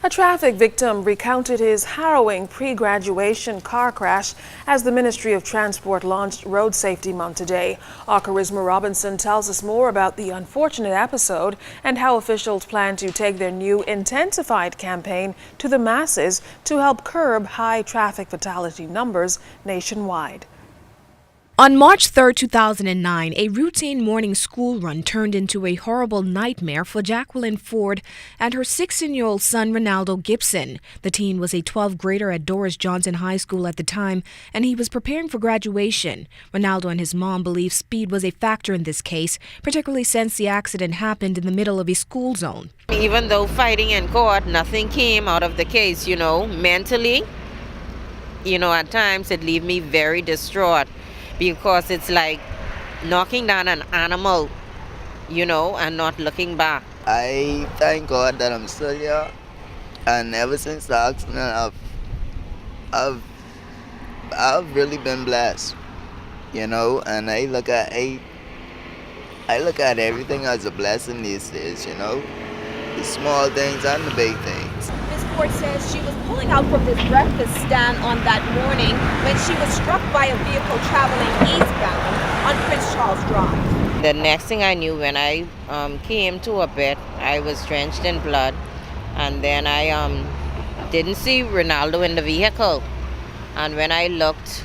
A traffic victim recounted his harrowing pre-graduation car crash as the Ministry of Transport launched Road Safety Month today. Our Charisma Robinson tells us more about the unfortunate episode and how officials plan to take their new intensified campaign to the masses to help curb high traffic fatality numbers nationwide. On March 3, 2009, a routine morning school run turned into a horrible nightmare for Jacqueline Ford and her 16-year-old son, Ronaldo Gibson. The teen was a 12th grader at Doris Johnson High School at the time, and he was preparing for graduation. Ronaldo and his mom believe speed was a factor in this case, particularly since the accident happened in the middle of a school zone. Even though fighting in court, nothing came out of the case, mentally, at times it leaves me very distraught. Because it's like knocking down an animal, and not looking back. I thank God that I'm still here, and ever since the accident, I've really been blessed, and I look at everything as a blessing these days, the small things and the big things. Ms. Ford says she was pulling out from this breakfast stand on that morning when she was struck by a vehicle traveling eastbound on Prince Charles Drive. The next thing I knew, when I came to a bit, I was drenched in blood, and then I didn't see Ronaldo in the vehicle. And when I looked,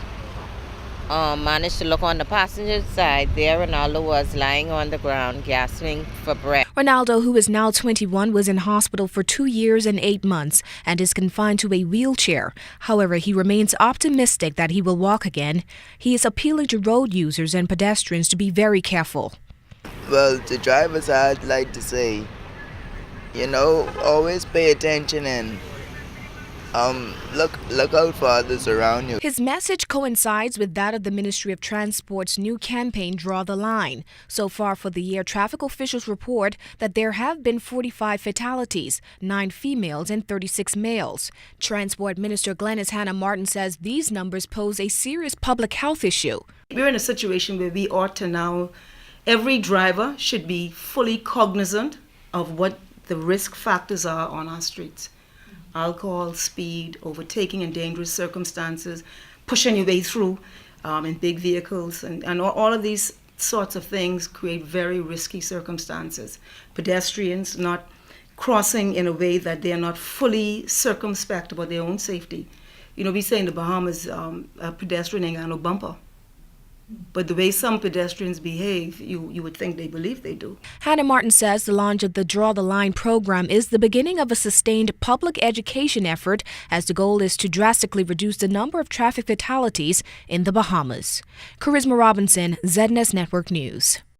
managed to look on the passenger side, there Ronaldo was lying on the ground, gasping for breath. Ronaldo, who is now 21, was in hospital for 2 years and 8 months and is confined to a wheelchair. However, he remains optimistic that he will walk again. He is appealing to road users and pedestrians to be very careful. Well, to drivers, I'd like to say, always pay attention and look out for others around you. His message coincides with that of the Ministry of Transport's new campaign, Draw the Line. So far for the year, traffic officials report that there have been 45 fatalities, 9 females and 36 males. Transport Minister Glenys Hannah Martin says these numbers pose a serious public health issue. We're in a situation where we ought to now, every driver should be fully cognizant of what the risk factors are on our streets. Alcohol, speed, overtaking in dangerous circumstances, pushing your way through in big vehicles, and all of these sorts of things create very risky circumstances. Pedestrians not crossing in a way that they are not fully circumspect about their own safety. We say in the Bahamas, a pedestrian ain't got no bumper. But the way some pedestrians behave, you would think they believe they do. Hannah Martin says the launch of the Draw the Line program is the beginning of a sustained public education effort, as the goal is to drastically reduce the number of traffic fatalities in the Bahamas. Charisma Robinson, ZNS Network News.